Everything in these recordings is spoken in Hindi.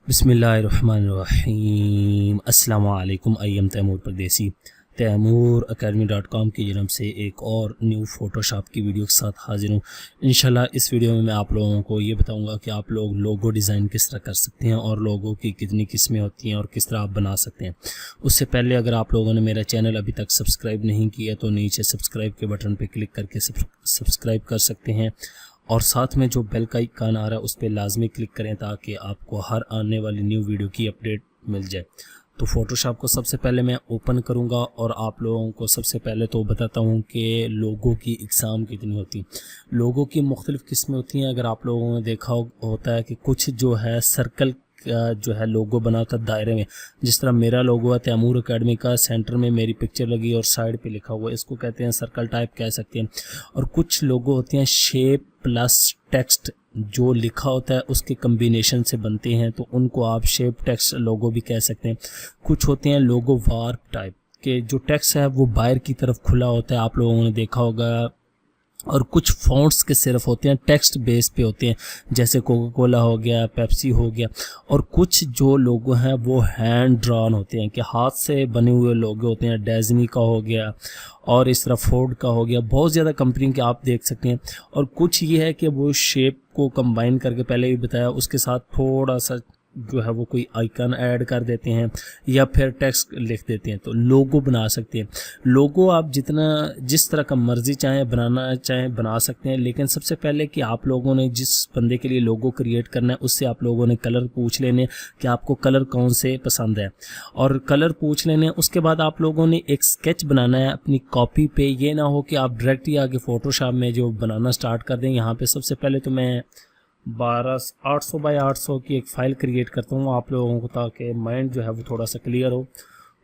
बिस्मिल्लाहिर्रहमानिर्रहीम। अस्सलाम वालेकुम। आई एम तैमूर परदेसी। तैमूर academy.com की जन्म से एक और न्यू फ़ोटोशॉप की वीडियो के साथ हाजिर हूँ। इंशाल्लाह इस वीडियो में मैं आप लोगों को ये बताऊंगा कि आप लोग लोगो डिज़ाइन किस तरह कर सकते हैं और लोगो की कितनी किस्में होती हैं और किस तरह आप बना सकते हैं। उससे पहले अगर आप लोगों ने मेरा चैनल अभी तक सब्सक्राइब नहीं किया तो नीचे सब्सक्राइब के बटन पर क्लिक करके सब्सक्राइब कर सकते हैं और साथ में जो बेल का आइकन आ रहा है उस पर लाजमी क्लिक करें ताकि आपको हर आने वाली न्यू वीडियो की अपडेट मिल जाए। तो फ़ोटोशॉप को सबसे पहले मैं ओपन करूंगा और आप लोगों को सबसे पहले तो बताता हूं कि लोगों की इकसाम कितनी होती है। लोगों की मुख्तलिफ़ किस्में होती हैं। अगर आप लोगों ने देखा होता है कि कुछ जो है सर्कल जो है लोगो बना होता है दायरे में, जिस तरह मेरा लोगो है तैमूर एकेडमी का, सेंटर में मेरी पिक्चर लगी और साइड पे लिखा हुआ है, इसको कहते हैं सर्कल टाइप कह सकते हैं। और कुछ लोगो होते हैं शेप प्लस टेक्स्ट, जो लिखा होता है उसके कम्बिनेशन से बनते हैं, तो उनको आप शेप टेक्स्ट लोगो भी कह सकते हैं। कुछ होते हैं लोगो वार्प टाइप के, जो टेक्स्ट है वो बाहर की तरफ खुला होता है, आप लोगों ने देखा होगा। और कुछ फॉन्ट्स के सिर्फ होते हैं, टेक्स्ट बेस पे होते हैं, जैसे कोका कोला हो गया, पेप्सी हो गया। और कुछ जो लोगो हैं वो हैंड ड्रॉन होते हैं, कि हाथ से बने हुए लोगो होते हैं। डिज्नी का हो गया और इस तरह फोर्ड का हो गया, बहुत ज़्यादा कंपनी के आप देख सकते हैं। और कुछ ये है कि वो शेप को कंबाइन करके, पहले भी बताया, उसके साथ थोड़ा सा जो है वो कोई आइकन ऐड कर देते हैं या फिर टेक्स्ट लिख देते हैं, तो लोगो बना सकते हैं। लोगो आप जिस तरह का मर्जी चाहें बनाना चाहें बना सकते हैं, लेकिन सबसे पहले कि आप लोगों ने जिस बंदे के लिए लोगो क्रिएट करना है उससे आप लोगों ने कलर पूछ लेने कि आपको कलर कौन से पसंद है, और कलर पूछ लेने। उसके बाद आप लोगों ने एक स्केच बनाना है अपनी कॉपी पे। ये ना हो कि आप डायरेक्ट ही आगे फ़ोटोशॉप में जो बनाना स्टार्ट कर दें। यहाँ पे सबसे पहले तो मैं 800 बाई 800 की एक फ़ाइल क्रिएट करता हूँ आप लोगों को, ताकि माइंड जो है वो थोड़ा सा क्लियर हो।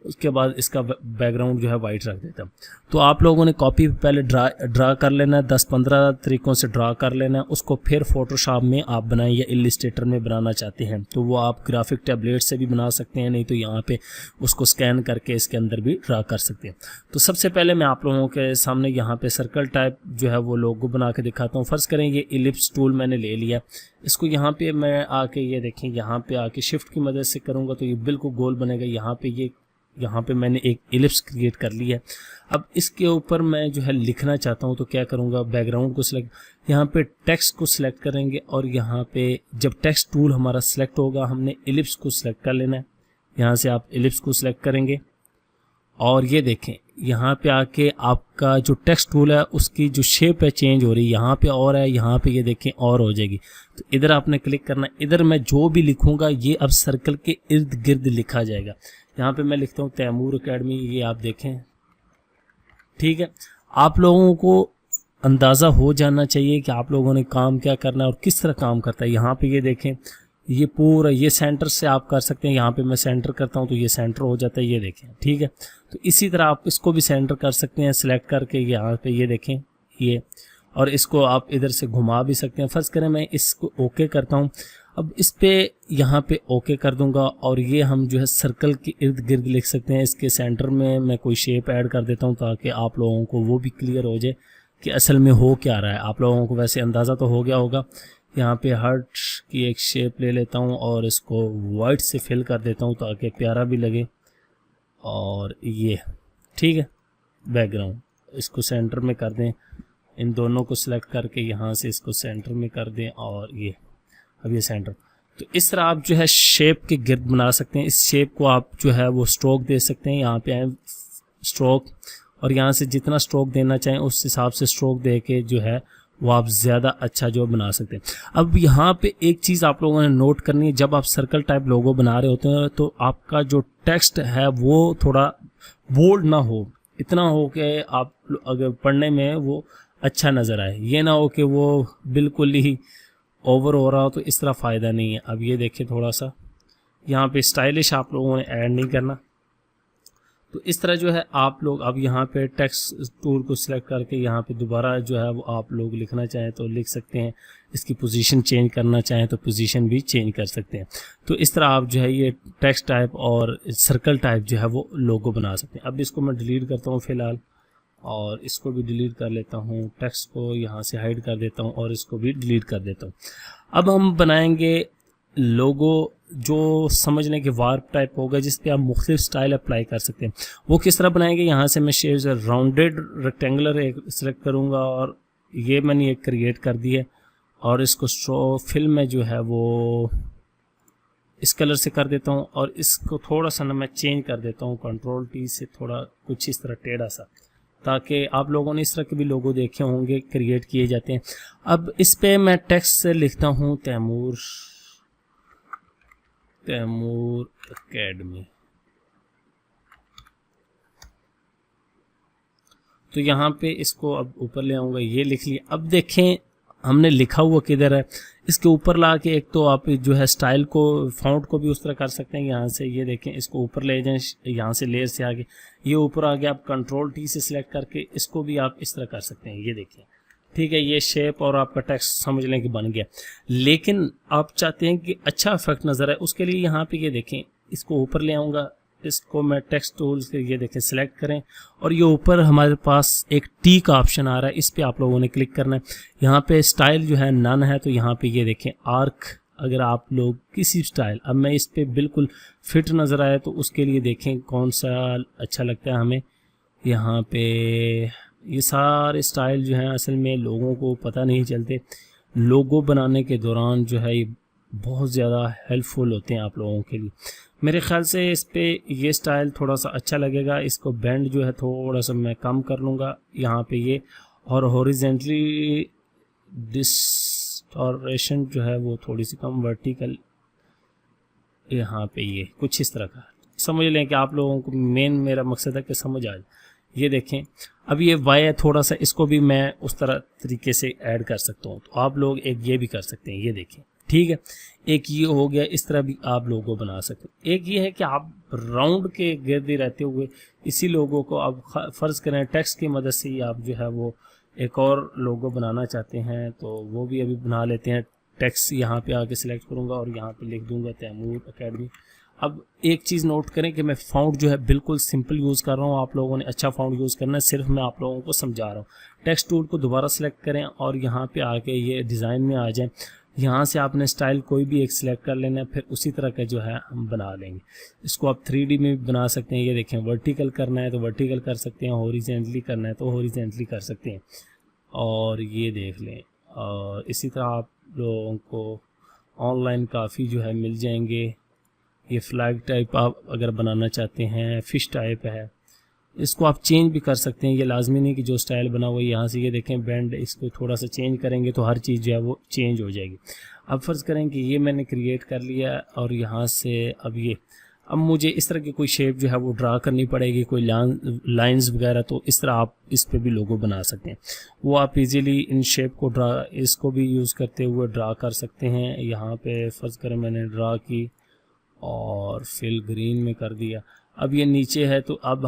उसके बाद इसका बैकग्राउंड जो है वाइट रख देता हूँ। तो आप लोगों ने कॉपी पहले ड्रा कर लेना है, 10-15 तरीक़ों से ड्रा कर लेना है उसको। फिर फोटोशॉप में आप बनाएं या इलिस्ट्रेटर में बनाना चाहते हैं तो वो आप ग्राफिक टैबलेट से भी बना सकते हैं, नहीं तो यहाँ पे उसको स्कैन करके इसके अंदर भी ड्रा कर सकते हैं। तो सबसे पहले मैं आप लोगों के सामने यहाँ पे सर्कल टाइप जो है वो लोगो बना के दिखाता हूँ। फ़र्ज़ करें ये इलिप्स टूल मैंने ले लिया, इसको यहाँ पे मैं आके, ये देखें, यहाँ पे आके शिफ्ट की मदद से करूँगा तो ये बिल्कुल गोल बनेगा। यहाँ पे मैंने एक इलिप्स क्रिएट कर ली है। अब इसके ऊपर मैं जो है लिखना चाहता हूँ तो क्या करूँगा, बैकग्राउंड को सिलेक्ट, यहाँ पे टेक्स्ट को सिलेक्ट करेंगे और यहाँ पे जब टेक्स्ट टूल हमारा सिलेक्ट होगा हमने इलिप्स को सिलेक्ट कर लेना है। यहाँ से आप इलिप्स को सिलेक्ट करेंगे और ये देखें यहाँ पे आके आपका जो टेक्स्ट टूल है उसकी जो शेप है चेंज हो रही है, यहाँ पे और है, यहाँ पे ये देखें और हो जाएगी। तो इधर आपने क्लिक करना, इधर मैं जो भी लिखूँगा ये अब सर्कल के इर्द गिर्द लिखा जाएगा। यहाँ पे मैं लिखता हूँ तैमूर एकेडमी, ये आप देखें, ठीक है। आप लोगों को अंदाज़ा हो जाना चाहिए कि आप लोगों ने काम क्या करना है और किस तरह काम करता है। यहाँ पे ये देखें, ये पूरा, ये सेंटर से आप कर सकते हैं। यहाँ पे मैं सेंटर करता हूँ तो ये सेंटर हो जाता है, ये देखें, ठीक है। तो इसी तरह आप इसको भी सेंटर कर सकते हैं सिलेक्ट करके, यहाँ पे ये देखें ये, और इसको आप इधर से घुमा भी सकते हैं। फ़र्ज़ करें मैं इसको ओके करता हूँ, अब इस पे यहाँ पे ओके कर दूंगा और ये हम जो है सर्कल के इर्द गिर्द लिख सकते हैं। इसके सेंटर में मैं कोई शेप ऐड कर देता हूँ ताकि आप लोगों को वो भी क्लियर हो जाए कि असल में हो क्या रहा है। आप लोगों को वैसे अंदाज़ा तो हो गया होगा। यहाँ पे हार्ट की एक शेप ले लेता हूँ और इसको वाइट से फिल कर देता हूँ ताकि प्यारा भी लगे। और ये ठीक है, बैकग्राउंड इसको सेंटर में कर दें, इन दोनों को सिलेक्ट करके यहाँ से इसको सेंटर में कर दें और ये अब ये सेंटर। तो इस तरह आप जो है शेप के गिर्द बना सकते हैं। इस शेप को आप जो है वो स्ट्रोक दे सकते हैं। यहाँ पे आए स्ट्रोक, और यहाँ से जितना स्ट्रोक देना चाहें उस हिसाब से स्ट्रोक दे के जो है वो आप ज़्यादा अच्छा जो बना सकते हैं। अब यहाँ पे एक चीज़ आप लोगों ने नोट करनी है, जब आप सर्कल टाइप लोगो बना रहे होते हैं तो आपका जो टेक्स्ट है वो थोड़ा बोल्ड ना हो, इतना हो कि आप अगर पढ़ने में वो अच्छा नज़र आए, ये ना हो कि वो बिल्कुल ही ओवर हो रहा हो, तो इस तरह फ़ायदा नहीं है। अब ये देखिए, थोड़ा सा यहाँ पे स्टाइलिश आप लोगों ने ऐड नहीं करना। तो इस तरह जो है आप लोग अब यहाँ पे टेक्स्ट टूल को सिलेक्ट करके यहाँ पे दोबारा जो है वो आप लोग लिखना चाहें तो लिख सकते हैं, इसकी पोजीशन चेंज करना चाहें तो पोजीशन भी चेंज कर सकते हैं। तो इस तरह आप जो है ये टेक्स्ट टाइप और सर्कल टाइप जो है वो लोगो बना सकते हैं। अब इसको मैं डिलीट करता हूँ फ़िलहाल, और इसको भी डिलीट कर लेता हूँ, टेक्स्ट को यहाँ से हाइड कर देता हूँ और इसको भी डिलीट कर देता हूँ। अब हम बनाएंगे लोगो जो समझने के वार्प टाइप होगा जिस पे आप मुख्तलिफ स्टाइल अप्लाई कर सकते हैं। वो किस तरह बनाएंगे, यहाँ से मैं शेप्स राउंडेड रेक्टेंगुलर एक सिलेक्ट करूँगा और ये मैंने एक क्रिएट कर दी है और इसको स्ट्रो फिल में जो है वो इस कलर से कर देता हूँ और इसको थोड़ा सा ना मैं चेंज कर देता हूँ Ctrl+T से, थोड़ा कुछ इस तरह टेढ़ा सा, ताकि आप लोगों ने इस तरह के भी लोगो देखे होंगे क्रिएट किए जाते हैं। अब इस पे मैं टेक्स्ट से लिखता हूँ तैमूर एकेडमी। तो यहाँ पे इसको अब ऊपर ले आऊँगा, ये लिख लिया। अब देखें हमने लिखा हुआ किधर है, इसके ऊपर ला के एक तो आप जो है स्टाइल को फॉन्ट को भी उस तरह कर सकते हैं। यहाँ से ये देखें, इसको ऊपर ले जाएं, यहाँ से लेयर से आगे ये ऊपर आ गया। आप Ctrl+T से सिलेक्ट करके इसको भी आप इस तरह कर सकते हैं। ये देखिए, ठीक है, ये शेप और आपका टेक्स्ट समझ लें कि बन गया। लेकिन आप चाहते हैं कि अच्छा इफेक्ट नज़र आए, उसके लिए यहाँ पे ये देखें, इसको ऊपर ले आऊँगा, इसको मैं टेक्स्ट टूल्स के ये देखें सिलेक्ट करें और ये ऊपर हमारे पास एक टी का ऑप्शन आ रहा है, इस पे आप लोगों ने क्लिक करना है। यहाँ पे स्टाइल जो है नन है, तो यहाँ पे ये देखें आर्क, अगर आप लोग किसी स्टाइल, अब मैं इस पे बिल्कुल फिट नज़र आया तो उसके लिए देखें कौन सा अच्छा लगता है हमें। यहाँ पे ये सारे स्टाइल जो हैं असल में लोगों को पता नहीं चलते, लोगो बनाने के दौरान जो है ये बहुत ज़्यादा हेल्पफुल होते हैं आप लोगों के लिए। मेरे ख्याल से इस पे ये स्टाइल थोड़ा सा अच्छा लगेगा। इसको बैंड जो है थोड़ा सा मैं कम कर लूँगा यहाँ पे ये, और हॉरिजेंटली डिस्टोरेशन जो है वो थोड़ी सी कम, वर्टिकल यहाँ पे ये कुछ इस तरह का समझ लें कि आप लोगों को मेन मेरा मकसद है कि समझ आ जाए। ये देखें, अब ये वाई है थोड़ा सा, इसको भी मैं उस तरह तरीके से ऐड कर सकता हूँ, तो आप लोग एक ये भी कर सकते हैं। ये देखें, ठीक है, एक ये हो गया, इस तरह भी आप लोगो बना सकते हैं। एक ये है कि आप राउंड के गिर्द रहते हुए इसी लोगो को आप फ़र्ज़ करें टेक्स्ट की मदद से ही आप जो है वो एक और लोगो बनाना चाहते हैं, तो वो भी अभी बना लेते हैं। टेक्स्ट यहाँ पे आके सिलेक्ट करूँगा और यहाँ पे लिख दूँगा तैमूर एकेडमी। अब एक चीज़ नोट करें कि मैं फ़ॉन्ट जो है बिल्कुल सिंपल यूज़ कर रहा हूँ, आप लोगों ने अच्छा फ़ॉन्ट यूज़ करना है, सिर्फ मैं आप लोगों को समझा रहा हूँ। टेक्स्ट टूल को दोबारा सेलेक्ट करें और यहाँ पे आके ये डिज़ाइन में आ जाएं। यहाँ से आपने स्टाइल कोई भी एक सिलेक्ट कर लेना है, फिर उसी तरह का जो है हम बना लेंगे। इसको आप 3D में भी बना सकते हैं। ये देखें, वर्टिकल करना है तो वर्टिकल कर सकते हैं, हॉरिजेंटली करना है तो हॉरिजेंटली कर सकते हैं। और ये देख लें, और इसी तरह आप लोगों को ऑनलाइन काफ़ी जो है मिल जाएंगे। ये फ्लैग टाइप आप अगर बनाना चाहते हैं, फ़िश टाइप है, इसको आप चेंज भी कर सकते हैं। ये लाजमी नहीं कि जो स्टाइल बना हुआ है यहाँ से, ये देखें बैंड, इसको थोड़ा सा चेंज करेंगे तो हर चीज़ जो है वो चेंज हो जाएगी। अब फ़र्ज़ करें कि ये मैंने क्रिएट कर लिया और यहाँ से अब मुझे इस तरह की कोई शेप जो है वो ड्रा करनी पड़ेगी, कोई लाइंस वगैरह, तो इस तरह आप इस पे भी लोगो बना सकते हैं। वो आप इजीली इन शेप को इसको भी यूज़ करते हुए ड्रा कर सकते हैं। यहाँ पे फ़र्ज़ करें मैंने ड्रा की और फिल ग्रीन में कर दिया। अब ये नीचे है तो अब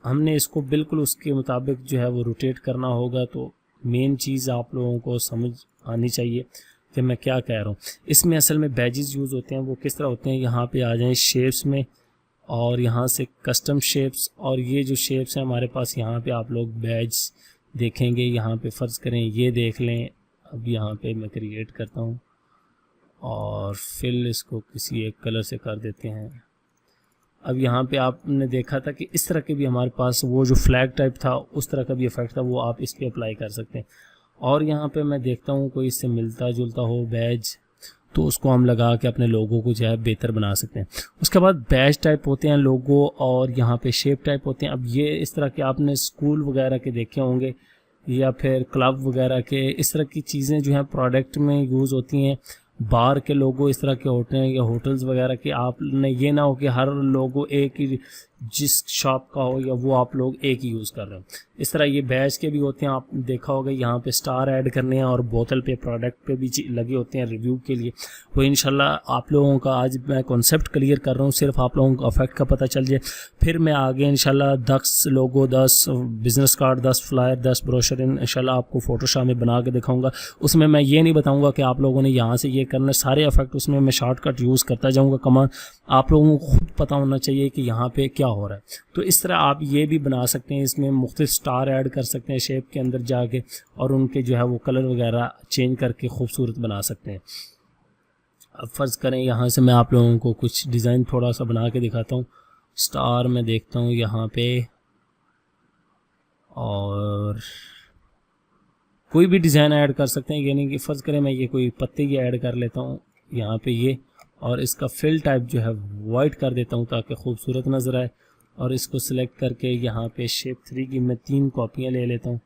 हमने इसको बिल्कुल उसके मुताबिक जो है वो रोटेट करना होगा। तो मेन चीज़ आप लोगों को समझ आनी चाहिए कि मैं क्या कह रहा हूँ। इसमें असल में बैजेस यूज़ होते हैं, वो किस तरह होते हैं, यहाँ पे आ जाएं शेप्स में और यहाँ से कस्टम शेप्स, और ये जो शेप्स हैं हमारे पास यहाँ पे आप लोग बैज देखेंगे। यहाँ पे फ़र्ज़ करें ये देख लें, अब यहाँ पे मैं क्रिएट करता हूँ और फिल इसको किसी एक कलर से कर देते हैं। अब यहाँ पे आपने देखा था कि इस तरह के भी हमारे पास वो जो फ्लैग टाइप था उस तरह का भी इफेक्ट था, वो आप इस पर अप्लाई कर सकते हैं। और यहाँ पे मैं देखता हूँ कोई इससे मिलता जुलता हो बैज, तो उसको हम लगा के अपने लोगों को जो है बेहतर बना सकते हैं। उसके बाद बैज टाइप होते हैं लोगो, और यहाँ पे शेप टाइप होते हैं। अब ये इस तरह के आपने स्कूल वगैरह के देखे होंगे या फिर क्लब वगैरह के, इस तरह की चीज़ें जो हैं प्रोडक्ट में यूज़ होती हैं। बार के लोगो इस तरह के होते हैं या होटल्स वगैरह के, आपने ये ना हो कि हर लोगो एक ही जिस शॉप का हो या वो आप लोग एक ही यूज़ कर रहे हो। इस तरह ये बैच के भी होते हैं, आप देखा होगा यहाँ पे स्टार ऐड करने हैं और बोतल पे प्रोडक्ट पे भी लगे होते हैं रिव्यू के लिए। वो इंशाल्लाह आप लोगों का आज मैं कॉन्सेप्ट क्लियर कर रहा हूँ, सिर्फ आप लोगों को इफेक्ट का पता चल जाए। फिर मैं आगे इंशाल्लाह 10 लोगो, 10 बिजनेस कार्ड, 10 फ्लायर, 10 ब्रोशर इंशाल्लाह आपको फोटोशॉप में बना के दिखाऊंगा। उसमें मैं ये नहीं बताऊँगा कि आप लोगों ने यहाँ से ये करना, सारे इफेक्ट उसमें मैं शॉर्टकट यूज़ करता जाऊँगा। कमांड आप लोगों को खुद पता होना चाहिए कि यहाँ पे क्या हो रहा है। तो इस तरह आप ये भी बना सकते हैं, इसमें मुख्तलिफ स्टार ऐड कर सकते हैं शेप के अंदर जाके, और उनके जो है वो कलर वगैरह चेंज करके खूबसूरत बना सकते हैं। अब फ़र्ज़ करें यहाँ से मैं आप लोगों को कुछ डिज़ाइन थोड़ा सा बना के दिखाता हूँ। स्टार में देखता हूँ यहाँ पे, और कोई भी डिज़ाइन ऐड कर सकते हैं, यानी कि फ़र्ज़ करें मैं ये कोई पत्ते की ऐड कर लेता हूँ यहाँ पे ये, और इसका फिल टाइप जो है वाइट कर देता हूँ ताकि खूबसूरत नज़र आए। और इसको सिलेक्ट करके यहाँ पे शेप 3 की मैं 3 कॉपियाँ ले लेता हूँ।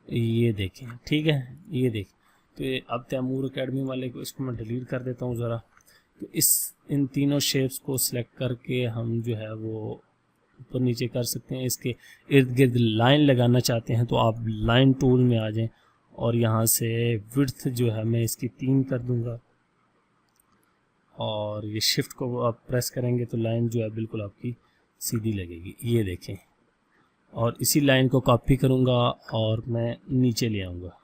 ये देखें, ठीक है, ये देखें। तो ये अब तैमूर एकेडमी वाले को इसको मैं डिलीट कर देता हूँ ज़रा। तो इन तीनों शेप्स को सिलेक्ट करके हम जो है वो ऊपर नीचे कर सकते हैं। इसके इर्द गिर्द लाइन लगाना चाहते हैं तो आप लाइन टूल में आ जाएं, और यहाँ से विड्थ जो है मैं इसकी 3 कर दूंगा, और ये शिफ्ट को आप प्रेस करेंगे तो लाइन जो है बिल्कुल आपकी सीधी लगेगी। ये देखें, और इसी लाइन को कॉपी करूँगा और मैं नीचे ले आऊँगा,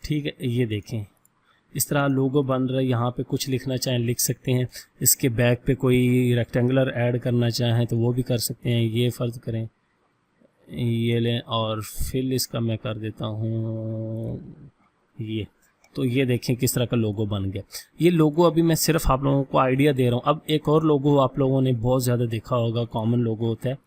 ठीक है। ये देखें, इस तरह लोगो बन रहा है। यहाँ पे कुछ लिखना चाहें लिख सकते हैं। इसके बैक पे कोई रेक्टेंगुलर ऐड करना चाहें तो वो भी कर सकते हैं। ये फ़र्ज़ करें ये लें, और फिल इसका मैं कर देता हूँ ये। तो ये देखें किस तरह का लोगो बन गया। ये लोगो अभी मैं सिर्फ आप लोगों को आइडिया दे रहा हूँ। अब एक और लोगो आप लोगों ने बहुत ज़्यादा देखा होगा, कॉमन लोगो होता है।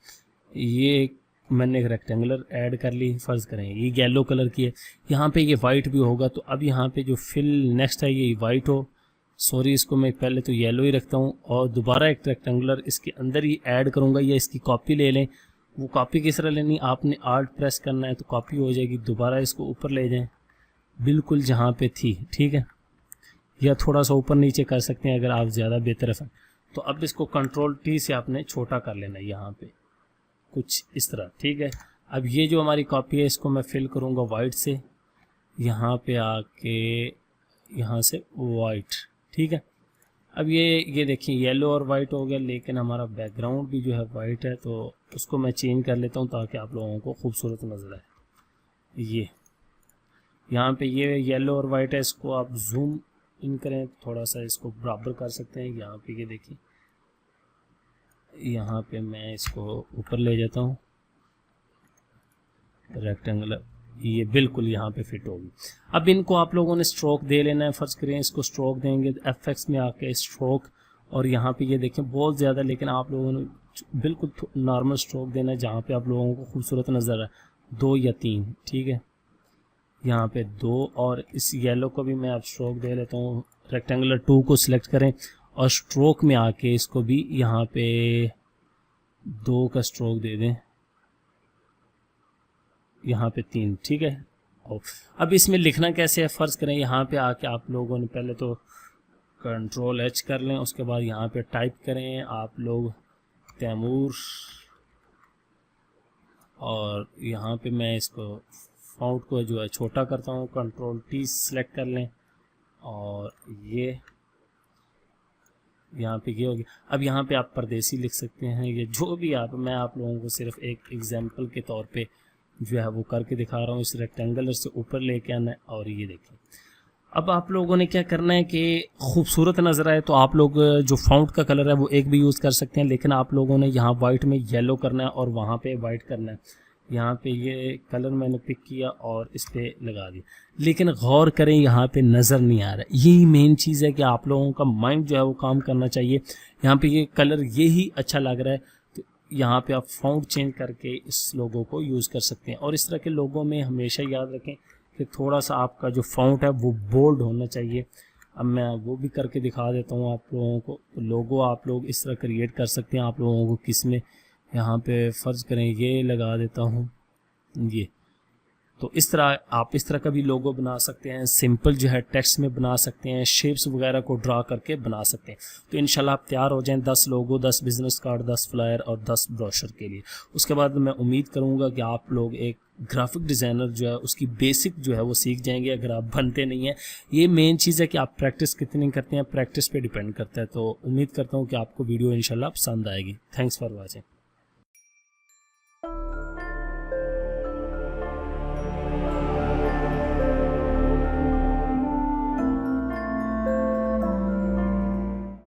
ये मैंने एक रेक्टेंगुलर ऐड कर ली, फ़र्ज़ करें ये येलो कलर की है, यहाँ पे ये वाइट भी होगा। तो अब यहाँ पे जो फिल नेक्स्ट है ये वाइट हो, सॉरी इसको मैं पहले तो येलो ही रखता हूँ, और दोबारा एक रेक्टेंगुलर इसके अंदर ही ऐड करूँगा, या इसकी कॉपी ले लें। वो कॉपी किस तरह लेनी, आपने आल्ट प्रेस करना है तो कॉपी हो जाएगी। दोबारा इसको ऊपर ले जाएं बिल्कुल जहाँ पे थी, ठीक है, या थोड़ा सा ऊपर नीचे कर सकते हैं अगर आप ज़्यादा बेतरफ हैं। तो अब इसको कंट्रोल T से आपने छोटा कर लेना है यहाँ पे कुछ इस तरह, ठीक है। अब ये जो हमारी कॉपी है इसको मैं फिल करूँगा वाइट से, यहाँ पे आके यहाँ से वाइट, ठीक है। अब ये देखिए येलो और वाइट हो गया, लेकिन हमारा बैकग्राउंड भी जो है वाइट है, तो उसको मैं चेंज कर लेता हूँ ताकि आप लोगों को खूबसूरत नज़र आए। ये यहाँ पे ये येलो और वाइट है, इसको आप जूम इन करें थोड़ा सा, इसको बराबर कर सकते हैं। यहाँ पे ये देखिए, यहाँ पे मैं इसको ऊपर ले जाता हूँ रेक्टेंगुलर, ये बिल्कुल यहाँ पे फिट होगी। अब इनको आप लोगों ने स्ट्रोक दे लेना है। फ़र्ज़ करें इसको स्ट्रोक देंगे FX में आके स्ट्रोक, और यहाँ पे ये देखें बहुत ज़्यादा, लेकिन आप लोगों ने बिल्कुल नॉर्मल स्ट्रोक देना है जहाँ पे आप लोगों को खूबसूरत नज़र आए, 2 या 3, ठीक है। यहाँ पे 2, और इस येलो को भी मैं अब स्ट्रोक दे लेता हूँ। रेक्टेंगुलर 2 को सिलेक्ट करें और स्ट्रोक में आके इसको भी यहाँ पे 2 का स्ट्रोक दे दें, यहाँ पे 3, ठीक है। अब इसमें लिखना कैसे है, फ़र्ज़ करें यहाँ पे आके आप लोगों ने पहले तो कंट्रोल H कर लें, उसके बाद यहाँ पे टाइप करें आप लोग तैमूर, और यहाँ पे मैं इसको फ़ॉन्ट को जो है छोटा करता हूँ, कंट्रोल T सेलेक्ट कर लें, और ये यहाँ पे ये हो गया। अब यहाँ पे आप परदेसी लिख सकते हैं, ये जो भी मैं आप लोगों को सिर्फ एक एग्जांपल के तौर पे जो है वो करके दिखा रहा हूँ। इस रेक्टेंगुलर से ऊपर लेके आना है, और ये देखिए। अब आप लोगों ने क्या करना है कि खूबसूरत नज़र आए तो आप लोग जो फ़ॉन्ट का कलर है वो एक भी यूज़ कर सकते हैं, लेकिन आप लोगों ने यहाँ वाइट में येलो करना है और वहाँ पे वाइट करना है। यहाँ पे ये कलर मैंने पिक किया और इस पर लगा दिया, लेकिन गौर करें यहाँ पे नज़र नहीं आ रहा। यही मेन चीज़ है कि आप लोगों का माइंड जो है वो काम करना चाहिए। यहाँ पे ये कलर ये ही अच्छा लग रहा है, तो यहाँ पे आप फ़ॉन्ट चेंज करके इस लोगो को यूज़ कर सकते हैं। और इस तरह के लोगों में हमेशा याद रखें कि थोड़ा सा आपका जो फ़ॉन्ट है वो बोल्ड होना चाहिए। अब मैं वो भी करके दिखा देता हूँ आप लोगों को। तो लोगो आप लोग इस तरह क्रिएट कर सकते हैं। आप लोगों को किस में, यहाँ पे फ़र्ज़ करें ये लगा देता हूँ ये, तो इस तरह आप इस तरह का भी लोगो बना सकते हैं। सिंपल जो है टेक्स्ट में बना सकते हैं, शेप्स वगैरह को ड्रा करके बना सकते हैं। तो इंशाल्लाह आप तैयार हो जाएं 10 लोगो, 10 बिज़नेस कार्ड, 10 फ्लायर और 10 ब्रोशर के लिए। उसके बाद मैं उम्मीद करूँगा कि आप लोग एक ग्राफिक डिज़ाइनर जो है उसकी बेसिक जो है वो सीख जाएंगे। अगर आप बनते नहीं हैं, ये मेन चीज़ है कि आप प्रैक्टिस कितनी करते हैं, प्रैक्टिस पे डिपेंड करता है। तो उम्मीद करता हूँ कि आपको वीडियो इंशाल्लाह पसंद आएगी। Thanks for watching.